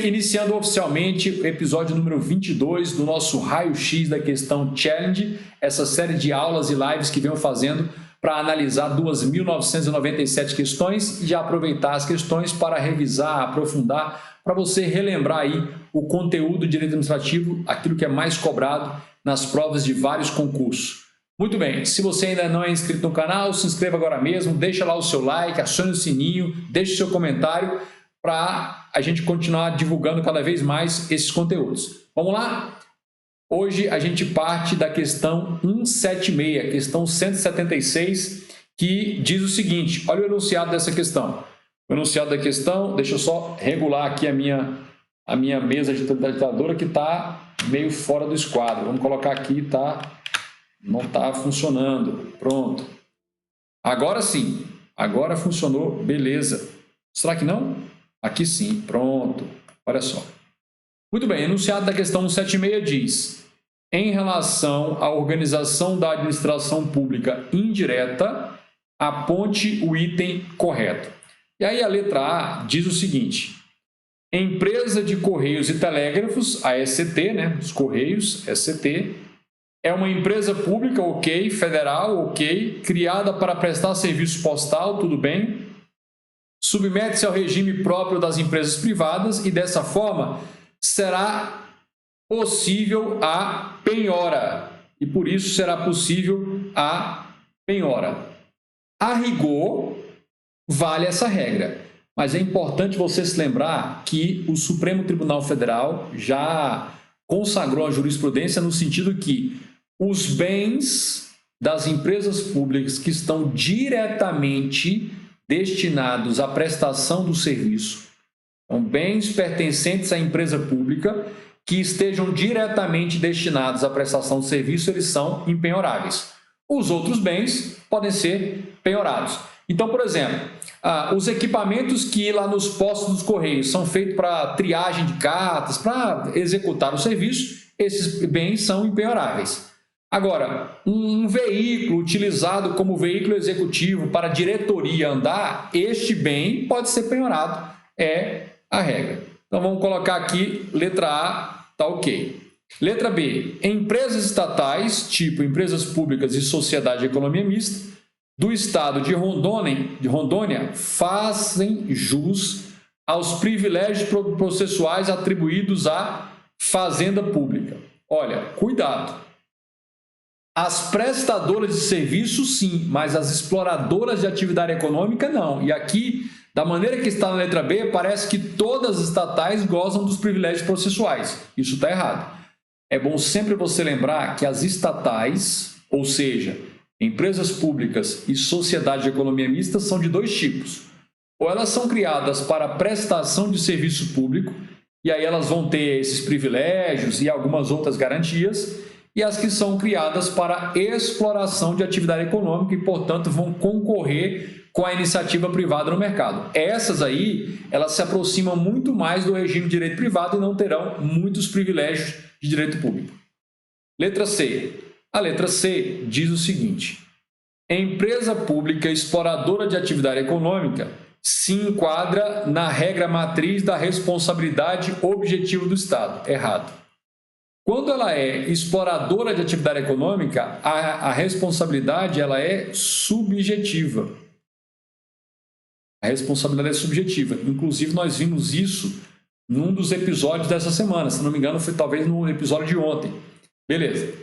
Iniciando oficialmente o episódio número 22 do nosso raio-x da questão Challenge, essa série de aulas e lives que venho fazendo para analisar 2.997 questões e já aproveitar as questões para revisar, aprofundar, para você relembrar aí o conteúdo de direito administrativo, aquilo que é mais cobrado nas provas de vários concursos. Muito bem, se você ainda não é inscrito no canal, se inscreva agora mesmo, deixa lá o seu like, acione o sininho, deixe o seu comentário para a gente continuar divulgando cada vez mais esses conteúdos. Vamos lá? Hoje a gente parte da questão 176, questão 176, que diz o seguinte, olha o enunciado dessa questão. O enunciado da questão, deixa eu só regular aqui a minha mesa de digitadora que está meio fora do esquadro. Vamos colocar aqui, não está funcionando. Pronto. Agora sim, agora funcionou, beleza. Será que não? Aqui sim, pronto. Olha só. Muito bem, enunciado da questão 176 diz: em relação à organização da administração pública indireta, aponte o item correto. E aí a letra A diz o seguinte: empresa de Correios e Telégrafos, a ECT, né, os Correios, ECT, é uma empresa pública, ok, federal, ok, criada para prestar serviço postal, tudo bem, submete-se ao regime próprio das empresas privadas e, dessa forma, será possível a penhora. E, por isso, será possível a penhora. A rigor, vale essa regra. Mas é importante você se lembrar que o Supremo Tribunal Federal já consagrou a jurisprudência no sentido que os bens das empresas públicas que estão diretamente destinados à prestação do serviço, são bens pertencentes à empresa pública que estejam diretamente destinados à prestação de serviço, eles são impenhoráveis. Os outros bens podem ser penhorados. Então, por exemplo, os equipamentos que lá nos postos dos Correios são feitos para triagem de cartas, para executar o serviço, esses bens são impenhoráveis. Agora, um veículo utilizado como veículo executivo para a diretoria andar, este bem pode ser penhorado, é a regra. Então, vamos colocar aqui, letra A, tá ok. Letra B, empresas estatais, tipo empresas públicas e sociedade de economia mista, do estado de Rondônia, fazem jus aos privilégios processuais atribuídos à fazenda pública. Olha, cuidado. As prestadoras de serviço, sim, mas as exploradoras de atividade econômica, não. E aqui, da maneira que está na letra B, parece que todas as estatais gozam dos privilégios processuais. Isso está errado. É bom sempre você lembrar que as estatais, ou seja, empresas públicas e sociedade de economia mista, são de dois tipos. Ou elas são criadas para prestação de serviço público, e aí elas vão ter esses privilégios e algumas outras garantias, e as que são criadas para exploração de atividade econômica e, portanto, vão concorrer com a iniciativa privada no mercado. Essas aí, elas se aproximam muito mais do regime de direito privado e não terão muitos privilégios de direito público. Letra C. A letra C diz o seguinte: empresa pública exploradora de atividade econômica se enquadra na regra matriz da responsabilidade objetiva do Estado. Errado. Quando ela é exploradora de atividade econômica, a responsabilidade ela é subjetiva. A responsabilidade é subjetiva. Inclusive, nós vimos isso num dos episódios dessa semana. Se não me engano, foi talvez no episódio de ontem. Beleza.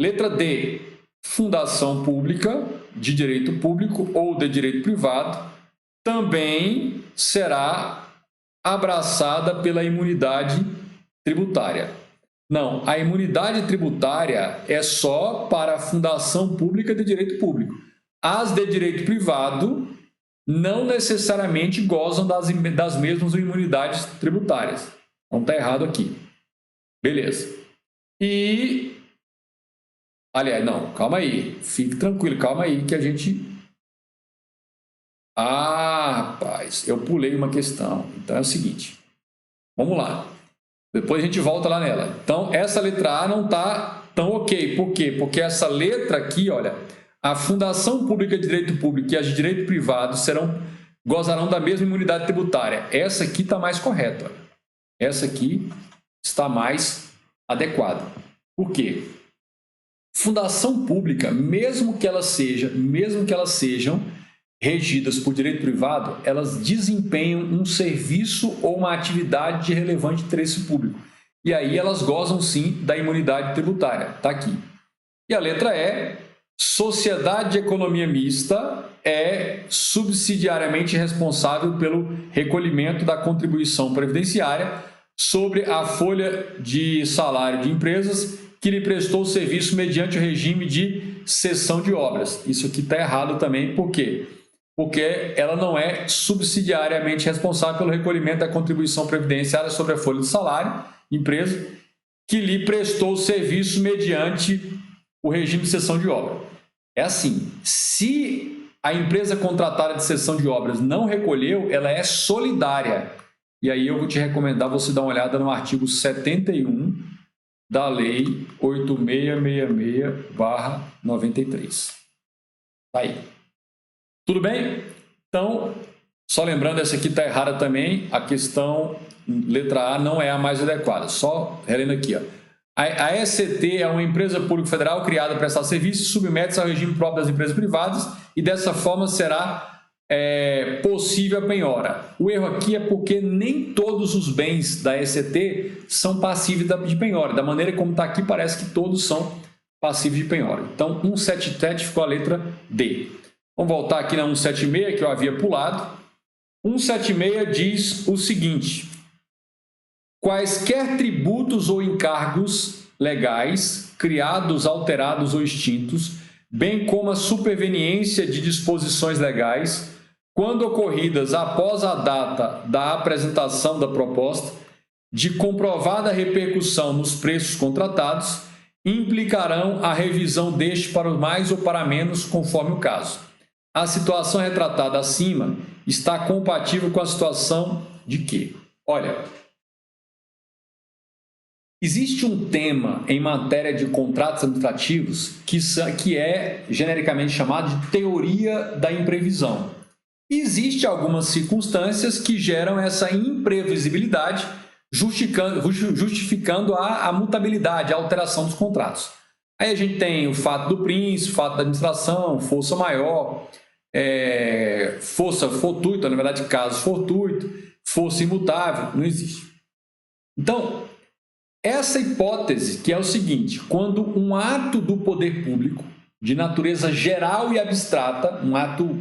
Letra D. Fundação pública de direito público ou de direito privado também será abraçada pela imunidade tributária. Não, a imunidade tributária é só para a fundação pública de direito público. As de direito privado não necessariamente gozam das mesmas imunidades tributárias. Então está errado aqui. Beleza. E... aliás, não, calma aí. Fique tranquilo, calma aí que a gente... rapaz, eu pulei uma questão. Então é o seguinte. Vamos lá. Depois a gente volta lá nela. Então, essa letra A não está tão ok. Por quê? Porque essa letra aqui, olha, a Fundação Pública de Direito Público e as de Direito Privado gozarão da mesma imunidade tributária. Essa aqui está mais correta. Essa aqui está mais adequada. Por quê? Fundação pública, mesmo que elas sejam regidas por direito privado, elas desempenham um serviço ou uma atividade de relevante interesse público. E aí elas gozam sim da imunidade tributária. Está aqui. E a letra E, sociedade de economia mista é subsidiariamente responsável pelo recolhimento da contribuição previdenciária sobre a folha de salário de empresas que lhe prestou serviço mediante o regime de cessão de obras. Isso aqui está errado também, por quê? Porque ela não é subsidiariamente responsável pelo recolhimento da contribuição previdenciária sobre a folha de salário, empresa, que lhe prestou serviço mediante o regime de cessão de obra. É assim, se a empresa contratada de cessão de obras não recolheu, ela é solidária. E aí eu vou te recomendar você dar uma olhada no artigo 71 da Lei 8666/93. Tá aí. Tudo bem? Então, só lembrando, essa aqui está errada também. A questão letra A não é a mais adequada. Só relendo aqui, ó. A ECT é uma empresa pública federal criada para prestar serviço e submete-se ao regime próprio das empresas privadas e dessa forma será possível a penhora. O erro aqui é porque nem todos os bens da ECT são passíveis de penhora. Da maneira como está aqui, parece que todos são passíveis de penhora. Então, 177 ficou a letra D. Vamos voltar aqui na 176, que eu havia pulado. 176 diz o seguinte: quaisquer tributos ou encargos legais, criados, alterados ou extintos, bem como a superveniência de disposições legais, quando ocorridas após a data da apresentação da proposta, de comprovada repercussão nos preços contratados, implicarão a revisão deste para o mais ou para menos, conforme o caso. A situação retratada acima está compatível com a situação de quê? Olha, existe um tema em matéria de contratos administrativos que é genericamente chamado de teoria da imprevisão. Existem algumas circunstâncias que geram essa imprevisibilidade, justificando a mutabilidade, a alteração dos contratos. Aí a gente tem o fato do príncipe, o fato da administração, força maior, força fortuita, na verdade, caso fortuito, força imutável, não existe. Então, essa hipótese, que é o seguinte: quando um ato do poder público, de natureza geral e abstrata, um ato,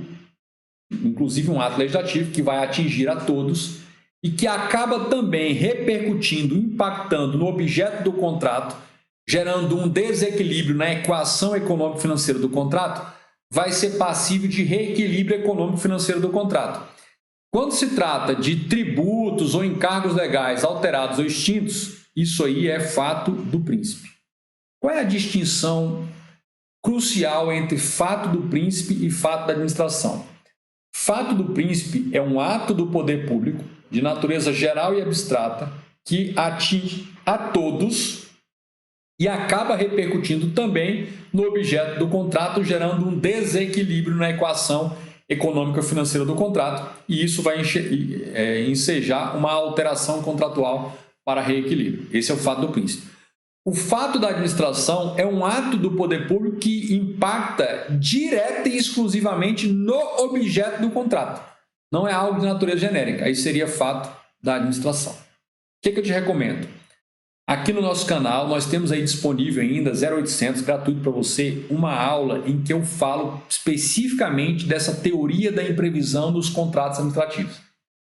inclusive um ato legislativo, que vai atingir a todos e que acaba também repercutindo, impactando no objeto do contrato, gerando um desequilíbrio na equação econômico-financeira do contrato, vai ser passível de reequilíbrio econômico-financeiro do contrato. Quando se trata de tributos ou encargos legais alterados ou extintos, isso aí é fato do príncipe. Qual é a distinção crucial entre fato do príncipe e fato da administração? Fato do príncipe é um ato do poder público, de natureza geral e abstrata, que atinge a todos e acaba repercutindo também no objeto do contrato, gerando um desequilíbrio na equação econômica financeira do contrato, e isso vai ensejar uma alteração contratual para reequilíbrio. Esse é o fato do príncipe. O fato da administração é um ato do poder público que impacta direta e exclusivamente no objeto do contrato. Não é algo de natureza genérica. Aí seria fato da administração. O que eu te recomendo? Aqui no nosso canal, nós temos aí disponível ainda, 0800, gratuito para você, uma aula em que eu falo especificamente dessa teoria da imprevisão nos contratos administrativos.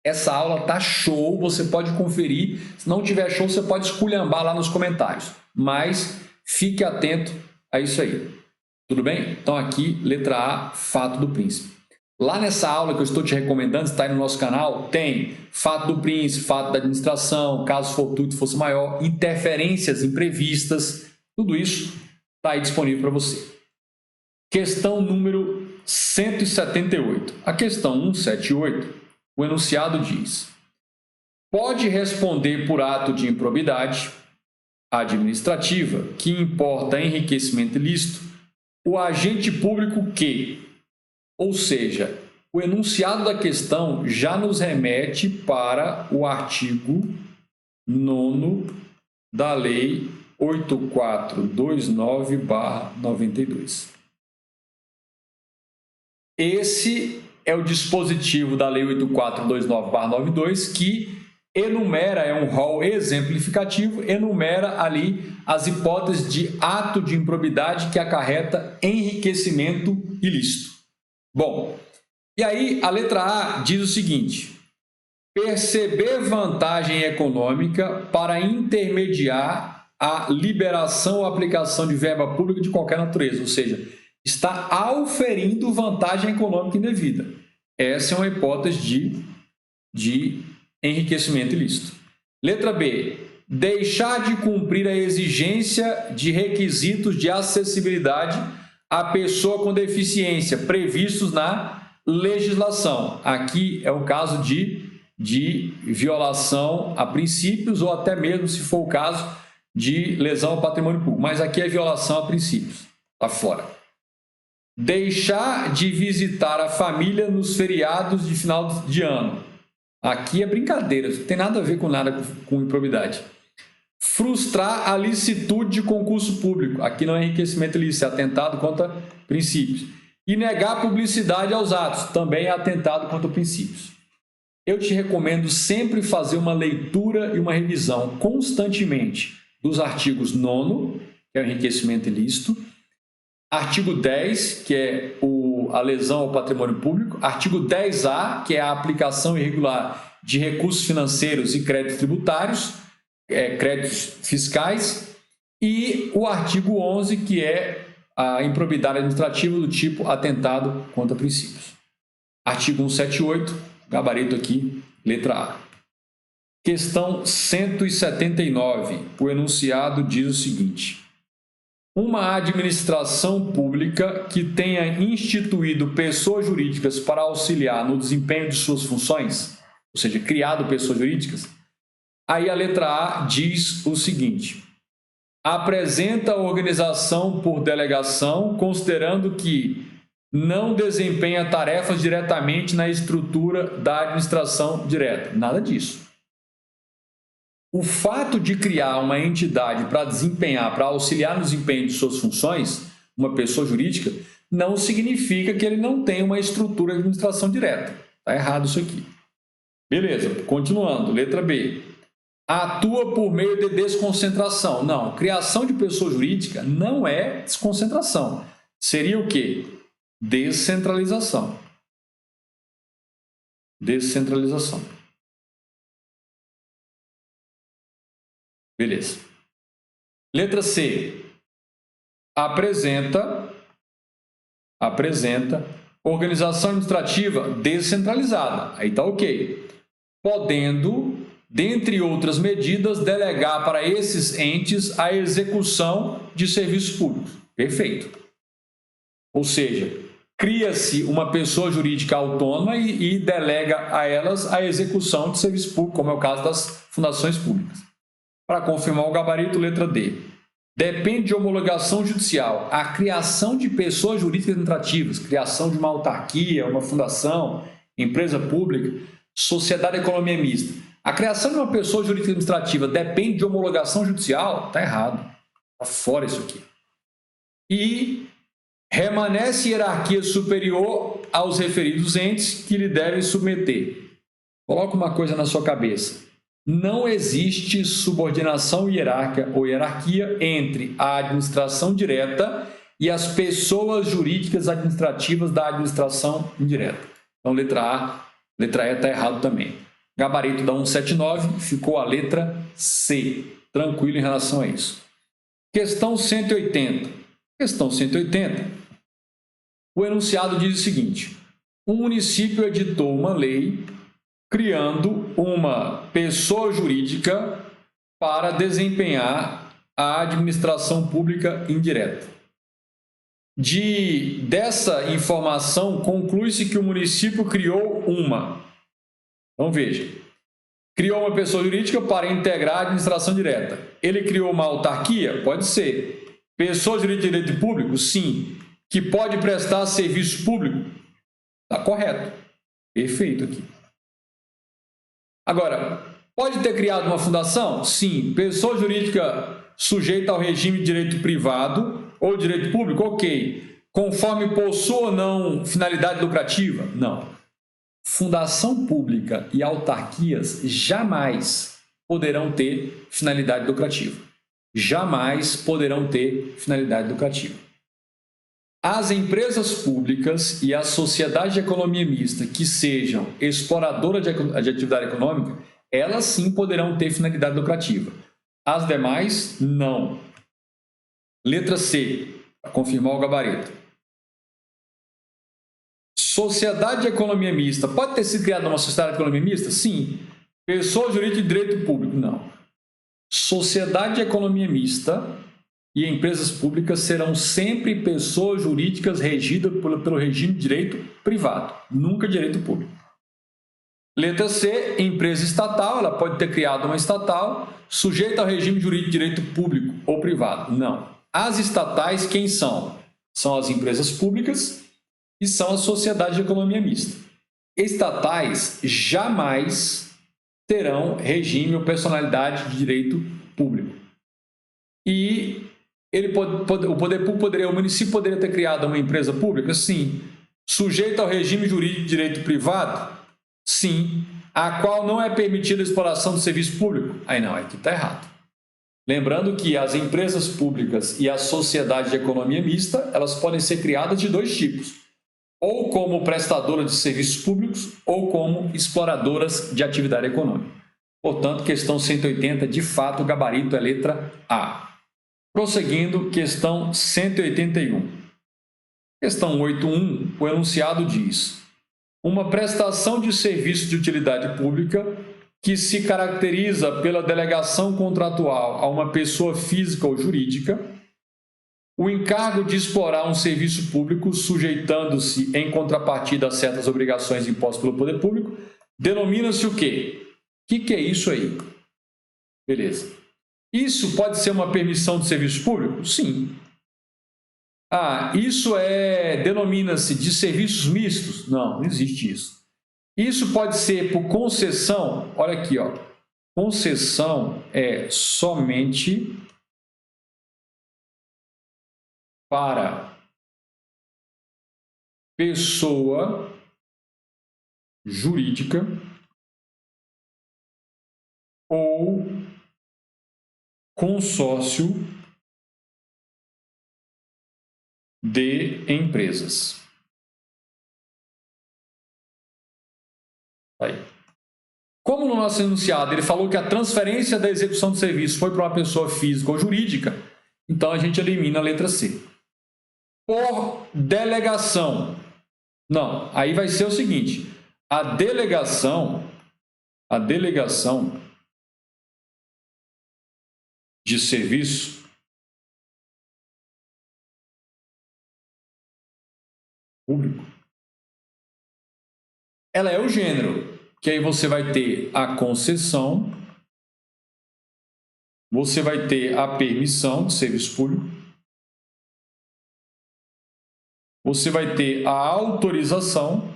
Essa aula tá show, você pode conferir. Se não tiver show, você pode esculhambar lá nos comentários. Mas fique atento a isso aí. Tudo bem? Então aqui, letra A, fato do príncipe. Lá nessa aula que eu estou te recomendando, está aí no nosso canal, tem fato do príncipe, fato da administração, caso fortuito, força maior, interferências imprevistas, tudo isso está aí disponível para você. Questão número 178. A questão 178, o enunciado diz: pode responder por ato de improbidade administrativa que importa enriquecimento ilícito o agente público que... Ou seja, o enunciado da questão já nos remete para o artigo 9º da Lei 8429/92. Esse é o dispositivo da Lei 8429/92 que enumera, é um rol exemplificativo, enumera ali as hipóteses de ato de improbidade que acarreta enriquecimento ilícito. Bom, e aí a letra A diz o seguinte: perceber vantagem econômica para intermediar a liberação ou aplicação de verba pública de qualquer natureza, ou seja, está auferindo vantagem econômica indevida. Essa é uma hipótese de enriquecimento ilícito. Letra B. Deixar de cumprir a exigência de requisitos de acessibilidade à pessoa com deficiência previstos na legislação. Aqui é o caso de violação a princípios ou até mesmo, se for o caso, de lesão ao patrimônio público. Mas aqui é violação a princípios. Está fora. Deixar de visitar a família nos feriados de final de ano. Aqui é brincadeira, não tem nada a ver com nada com improbidade. Frustrar a licitude de concurso público. Aqui não é enriquecimento ilícito, é atentado contra princípios. E negar publicidade aos atos. Também é atentado contra princípios. Eu te recomendo sempre fazer uma leitura e uma revisão constantemente dos artigos 9º, que é o enriquecimento ilícito, artigo 10, que é a lesão ao patrimônio público, artigo 10A, que é a aplicação irregular de recursos financeiros e créditos tributários, créditos fiscais, e o artigo 11, que é a improbidade administrativa do tipo atentado contra princípios. Artigo 178, gabarito aqui, letra A. Questão 179, o enunciado diz o seguinte: uma administração pública que tenha instituído pessoas jurídicas para auxiliar no desempenho de suas funções, ou seja, criado pessoas jurídicas, aí a letra A diz o seguinte: apresenta a organização por delegação, considerando que não desempenha tarefas diretamente na estrutura da administração direta. Nada disso. O fato de criar uma entidade para desempenhar, para auxiliar no desempenho de suas funções, uma pessoa jurídica, não significa que ele não tem uma estrutura de administração direta. Está errado isso aqui. Beleza, continuando, letra B. Atua por meio de desconcentração. Não, criação de pessoa jurídica não é desconcentração. Seria o quê? Descentralização. Descentralização. Beleza. Letra C. Apresenta organização administrativa descentralizada. Aí está ok. Podendo, dentre outras medidas, delegar para esses entes a execução de serviços públicos. Perfeito. Ou seja, cria-se uma pessoa jurídica autônoma e delega a elas a execução de serviço público, como é o caso das fundações públicas. Para confirmar o gabarito, letra D. Depende de homologação judicial. A criação de pessoas jurídicas administrativas, criação de uma autarquia, uma fundação, empresa pública, sociedade de economia mista. A criação de uma pessoa jurídica administrativa depende de homologação judicial? Está errado. Está fora isso aqui. E remanesce hierarquia superior aos referidos entes que lhe devem submeter. Coloca uma coisa na sua cabeça. Não existe subordinação hierárquica ou hierarquia entre a administração direta e as pessoas jurídicas administrativas da administração indireta. Então, letra E está errado também. Gabarito da 179 ficou a letra C. Tranquilo em relação a isso. Questão 180. Questão 180. O enunciado diz o seguinte: o município editou uma lei criando uma pessoa jurídica para desempenhar a administração pública indireta. Dessa informação, conclui-se que o município criou uma. Então, veja. Criou uma pessoa jurídica para integrar a administração direta. Ele criou uma autarquia? Pode ser. Pessoa jurídica de direito público? Sim. Que pode prestar serviço público? Está correto. Perfeito aqui. Agora, Pode ter criado uma fundação? Sim. Pessoa jurídica sujeita ao regime de direito privado ou direito público? Ok. Conforme possua ou não finalidade lucrativa? Não. Fundação pública e autarquias jamais poderão ter finalidade lucrativa. Jamais poderão ter finalidade lucrativa. As empresas públicas e a sociedade de economia mista que sejam exploradoras de atividade econômica, elas sim poderão ter finalidade lucrativa. As demais, não. Letra C, para confirmar o gabarito. Sociedade de economia mista. Pode ter sido criada uma sociedade de economia mista? Sim. Pessoa jurídica de direito público? Não. Sociedade de economia mista e empresas públicas serão sempre pessoas jurídicas regidas pelo regime de direito privado, nunca direito público. Letra C, empresa estatal, ela pode ter criado uma estatal sujeita ao regime jurídico de direito público ou privado. Não. As estatais, quem são? São as empresas públicas e são as sociedades de economia mista. Estatais jamais terão regime ou personalidade de direito público. E o município poderia ter criado uma empresa pública? Sim. Sujeita ao regime jurídico de direito privado? Sim. A qual não é permitida a exploração do serviço público? Aí não, aqui está errado. Lembrando que as empresas públicas e a sociedade de economia mista, elas podem ser criadas de dois tipos. Ou como prestadoras de serviços públicos ou como exploradoras de atividade econômica. Portanto, questão 180, de fato, o gabarito é letra A. Prosseguindo, questão 181. Questão 8.1, o enunciado diz: uma prestação de serviço de utilidade pública que se caracteriza pela delegação contratual a uma pessoa física ou jurídica, o encargo de explorar um serviço público, sujeitando-se em contrapartida a certas obrigações impostas pelo poder público, denomina-se o quê? O que é isso aí? Beleza. Isso pode ser uma permissão de serviço público? Sim. Isso denomina-se de serviços mistos? Não, não existe isso. Isso pode ser por concessão? Olha aqui, ó. Concessão é somente para pessoa jurídica ou consórcio de empresas. Aí. Como no nosso enunciado ele falou que a transferência da execução do serviço foi para uma pessoa física ou jurídica, então a gente elimina a letra C. Por delegação. Não, aí vai ser o seguinte, a delegação de serviço público, ela é o gênero, que aí você vai ter a concessão, você vai ter a permissão de serviço público, você vai ter a autorização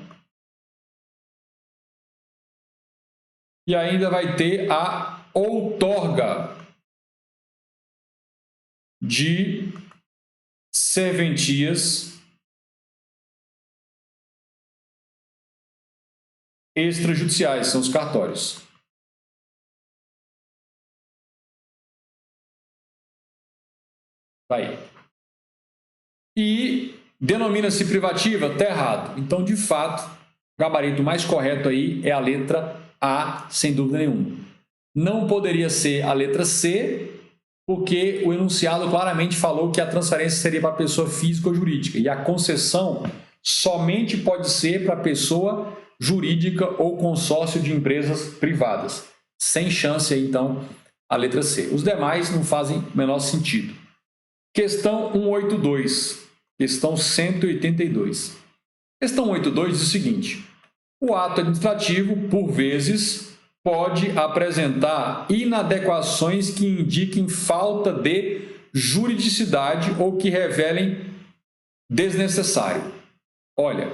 e ainda vai ter a outorga de serventias extrajudiciais, são os cartórios. Aí. E denomina-se privativa? Está errado. Então, de fato, o gabarito mais correto aí é a letra A, sem dúvida nenhuma. Não poderia ser a letra C, porque o enunciado claramente falou que a transferência seria para pessoa física ou jurídica, e a concessão somente pode ser para pessoa jurídica ou consórcio de empresas privadas. Sem chance aí, então, a letra C. Os demais não fazem o menor sentido. Questão 182. Questão 182. Questão 182 diz o seguinte: o ato administrativo, por vezes, pode apresentar inadequações que indiquem falta de juridicidade ou que revelem desnecessário. Olha,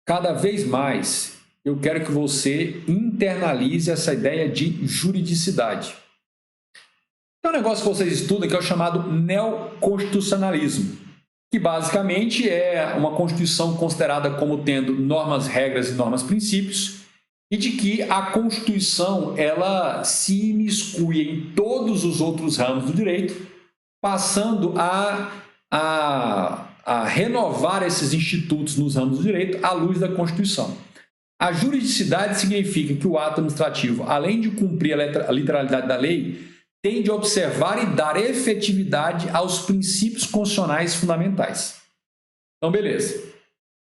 cada vez mais eu quero que você internalize essa ideia de juridicidade. Tem um negócio que vocês estudam que é o chamado neoconstitucionalismo, que basicamente é uma Constituição considerada como tendo normas, regras e normas, princípios, e de que a Constituição ela se imiscui em todos os outros ramos do direito, passando a renovar esses institutos nos ramos do direito à luz da Constituição. A juridicidade significa que o ato administrativo, além de cumprir a literalidade da lei, tem de observar e dar efetividade aos princípios constitucionais fundamentais. Então, beleza.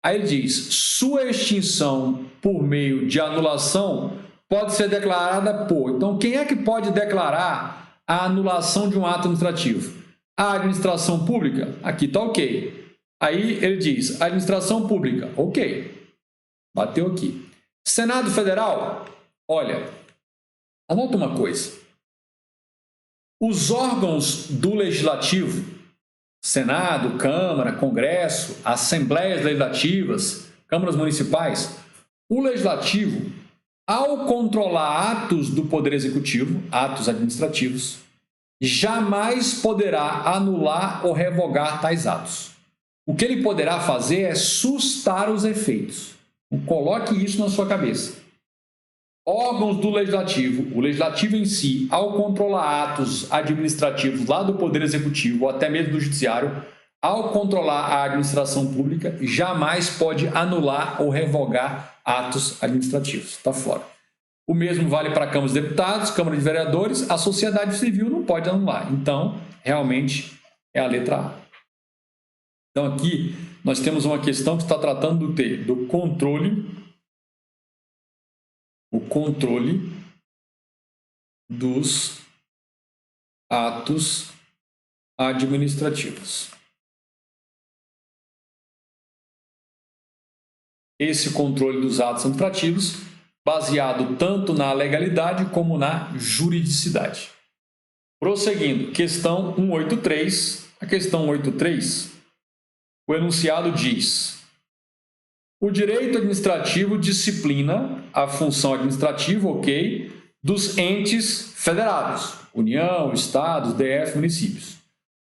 Aí ele diz, sua extinção por meio de anulação pode ser declarada por... Então, quem é que pode declarar a anulação de um ato administrativo? A administração pública? Aqui está ok. Aí ele diz, administração pública, ok. Bateu aqui. Senado Federal? Olha, anota uma coisa. Os órgãos do Legislativo, Senado, Câmara, Congresso, Assembleias Legislativas, Câmaras Municipais, o Legislativo, ao controlar atos do Poder Executivo, atos administrativos, jamais poderá anular ou revogar tais atos. O que ele poderá fazer é sustar os efeitos. Coloque isso na sua cabeça. Órgãos do Legislativo, o Legislativo em si, ao controlar atos administrativos lá do Poder Executivo ou até mesmo do Judiciário, ao controlar a administração pública, jamais pode anular ou revogar atos administrativos. Está fora. O mesmo vale para a Câmara dos Deputados, Câmara de Vereadores, a sociedade civil não pode anular. Então, realmente, é a letra A. Então, aqui nós temos uma questão que está tratando do controle dos atos administrativos. Esse controle dos atos administrativos baseado tanto na legalidade como na juridicidade. Prosseguindo, questão 183. A questão 183, o enunciado diz: o direito administrativo disciplina a função administrativa, ok, dos entes federados, União, Estados, DF, municípios,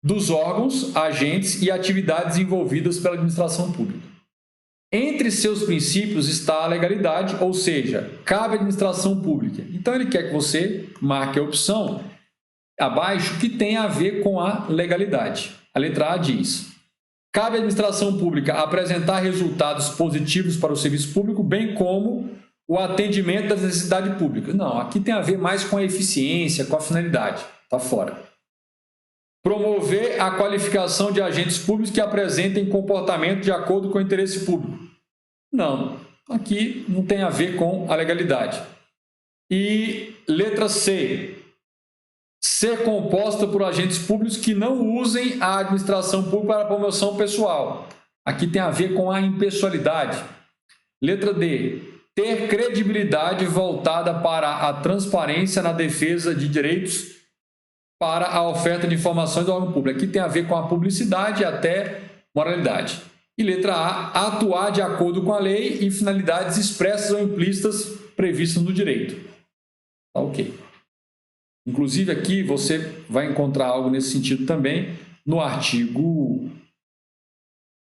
dos órgãos, agentes e atividades envolvidas pela administração pública. Entre seus princípios está a legalidade, ou seja, cabe à administração pública. Então, ele quer que você marque a opção abaixo que tem a ver com a legalidade. A letra A diz: cabe à administração pública apresentar resultados positivos para o serviço público, bem como o atendimento das necessidades públicas. Não, aqui tem a ver mais com a eficiência, com a finalidade. Está fora. Promover a qualificação de agentes públicos que apresentem comportamento de acordo com o interesse público. Não, aqui não tem a ver com a legalidade. E letra C, ser composta por agentes públicos que não usem a administração pública para promoção pessoal. Aqui tem a ver com a impessoalidade. Letra D, ter credibilidade voltada para a transparência na defesa de direitos para a oferta de informações do órgão público. Aqui tem a ver com a publicidade e até moralidade. E letra A, atuar de acordo com a lei e finalidades expressas ou implícitas previstas no direito. Tá ok. Inclusive aqui você vai encontrar algo nesse sentido também no artigo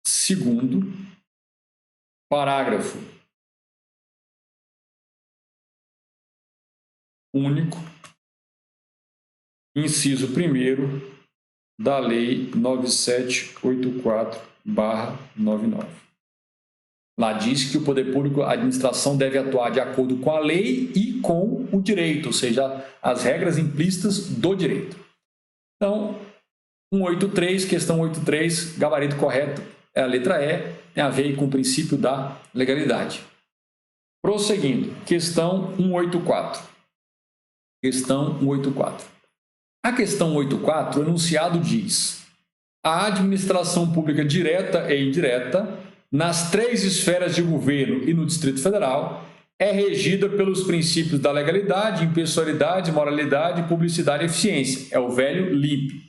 2º, parágrafo único, inciso 1º da Lei 9784/99. Lá diz que o poder público, a administração deve atuar de acordo com a lei e com o direito, ou seja, as regras implícitas do direito. Então, 183, questão 83, gabarito correto é a letra E, tem a ver com o princípio da legalidade. Prosseguindo, questão 184. Questão 184. A questão 184, o enunciado diz: a administração pública direta e indireta, nas 3 esferas de governo e no Distrito Federal, é regida pelos princípios da legalidade, impessoalidade, moralidade, publicidade e eficiência. É o velho LIMP.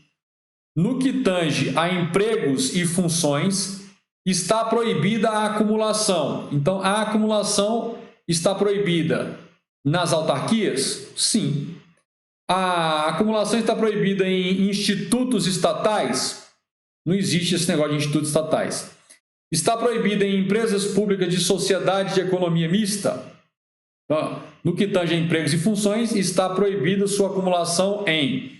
No que tange a empregos e funções, está proibida a acumulação. Então, a acumulação está proibida nas autarquias? Sim. A acumulação está proibida em institutos estatais? Não existe esse negócio de institutos estatais. Está proibida em empresas públicas de sociedade de economia mista? Então, no que tange a empregos e funções, está proibida sua acumulação em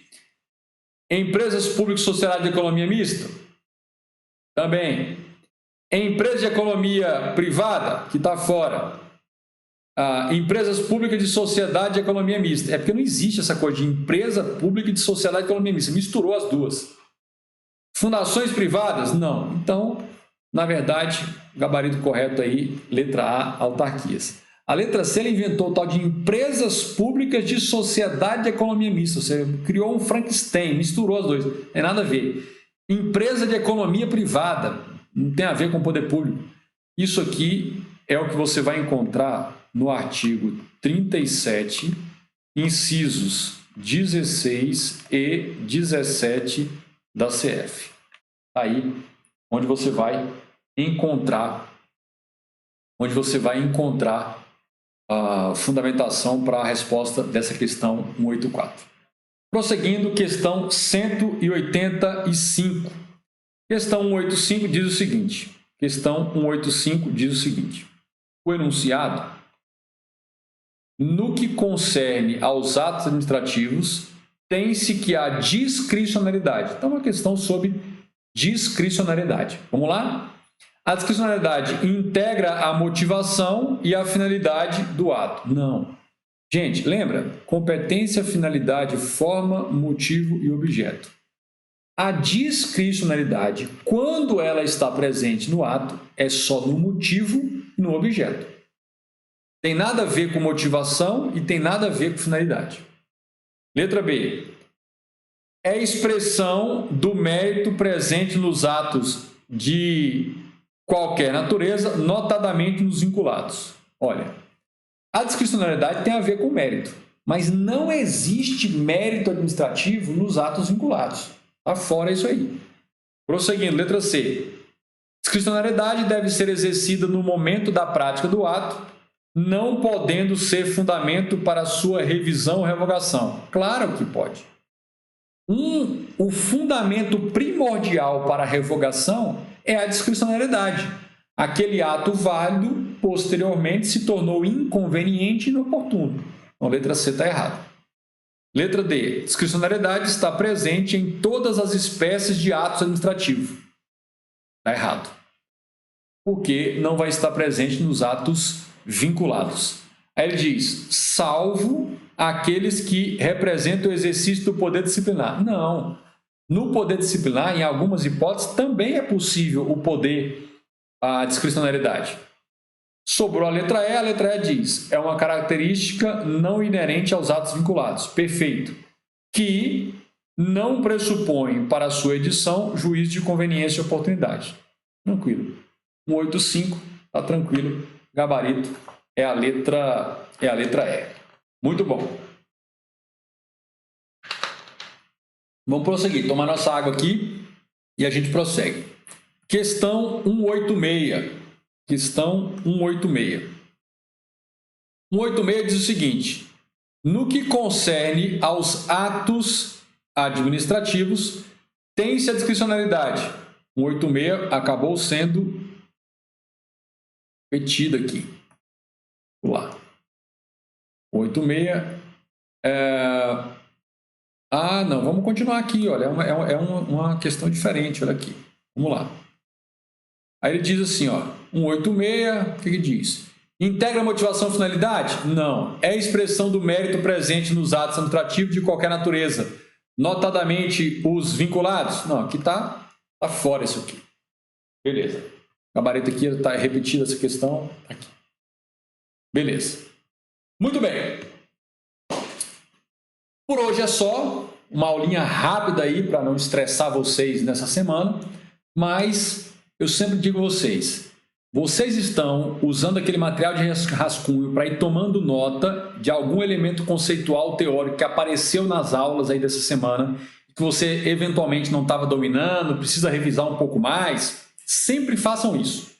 empresas públicas de sociedade de economia mista? Também. Em empresas de economia privada, que está fora. Empresas públicas de sociedade de economia mista. É porque não existe essa coisa de empresa pública de sociedade de economia mista. Misturou as duas. Fundações privadas? Não. Então, na verdade, o gabarito correto aí, letra A, autarquias. A letra C, ele inventou o tal de empresas públicas de sociedade de economia mista. Você criou um Frankenstein, misturou as duas. Não tem nada a ver. Empresa de economia privada, não tem a ver com poder público. Isso aqui é o que você vai encontrar no artigo 37, incisos 16 e 17 da CF. Aí, onde você vai encontrar a fundamentação para a resposta dessa questão 184. Prosseguindo, questão 185. Questão 185 diz o seguinte. Questão 185 diz o seguinte. O enunciado, no que concerne aos atos administrativos, tem-se que a discricionariedade. Então, uma questão sobre discricionariedade. Vamos lá? A discricionariedade integra a motivação e a finalidade do ato. Não. Gente, lembra? Competência, finalidade, forma, motivo e objeto. A discricionariedade, quando ela está presente no ato, é só no motivo e no objeto. Tem nada a ver com motivação e tem nada a ver com finalidade. Letra B. É expressão do mérito presente nos atos de qualquer natureza, notadamente nos vinculados. Olha, a discricionariedade tem a ver com mérito, mas não existe mérito administrativo nos atos vinculados. Está fora isso aí. Prosseguindo, letra C. Discricionariedade deve ser exercida no momento da prática do ato, não podendo ser fundamento para sua revisão ou revogação. Claro que pode. O fundamento primordial para a revogação é a discricionariedade. Aquele ato válido, posteriormente, se tornou inconveniente e inoportuno. Então, letra C está errada. Letra D. Discricionariedade está presente em todas as espécies de atos administrativos. Está errado. Porque não vai estar presente nos atos vinculados. Aí ele diz, salvo aqueles que representam o exercício do poder disciplinar. Não. No poder disciplinar, em algumas hipóteses, também é possível o poder, a discricionariedade. Sobrou a letra E diz, é uma característica não inerente aos atos vinculados. Perfeito. Que não pressupõe para a sua edição juízo de conveniência e oportunidade. Tranquilo. 185, está tranquilo. Gabarito é a letra E. Muito bom. Vamos prosseguir. Tomar nossa água aqui e a gente prossegue. Questão 186. Questão 186. 186 diz o seguinte. No que concerne aos atos administrativos, tem-se a discricionariedade. 186 acabou sendo repetida aqui. Vamos lá. 186. Não, vamos continuar aqui. Olha, é uma questão diferente. Olha aqui. Vamos lá. Aí ele diz assim, ó, 186, o que diz? Integra a motivação e finalidade? Não. É expressão do mérito presente nos atos administrativos de qualquer natureza, notadamente os vinculados? Não, aqui está fora isso aqui. Beleza. O gabarito aqui está repetida essa questão. Aqui. Beleza. Muito bem. Por hoje é só. Uma aulinha rápida aí para não estressar vocês nessa semana. Mas eu sempre digo a vocês, vocês estão usando aquele material de rascunho para ir tomando nota de algum elemento conceitual teórico que apareceu nas aulas aí dessa semana, que você eventualmente não estava dominando, precisa revisar um pouco mais. Sempre façam isso.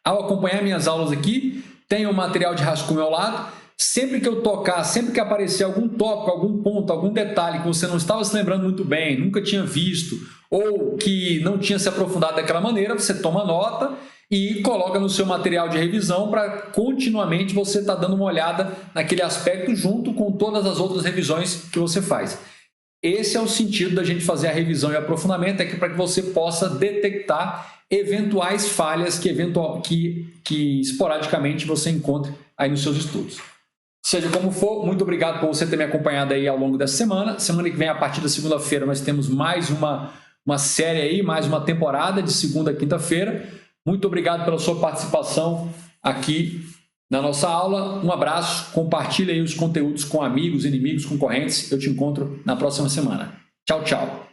Ao acompanhar minhas aulas aqui, tenho um material de rascunho ao lado. Sempre que eu tocar, sempre que aparecer algum tópico, algum ponto, algum detalhe que você não estava se lembrando muito bem, nunca tinha visto ou que não tinha se aprofundado daquela maneira, você toma nota e coloca no seu material de revisão para continuamente você estar dando uma olhada naquele aspecto junto com todas as outras revisões que você faz. Esse é o sentido da gente fazer a revisão e aprofundamento, é que para que você possa detectar eventuais falhas que esporadicamente você encontre aí nos seus estudos. Seja como for, muito obrigado por você ter me acompanhado aí ao longo dessa semana. Semana que vem, a partir da segunda-feira, nós temos mais uma série aí, mais uma temporada de segunda a quinta-feira. Muito obrigado pela sua participação aqui na nossa aula. Um abraço, compartilhe aí os conteúdos com amigos, inimigos, concorrentes. Eu te encontro na próxima semana. Tchau, tchau.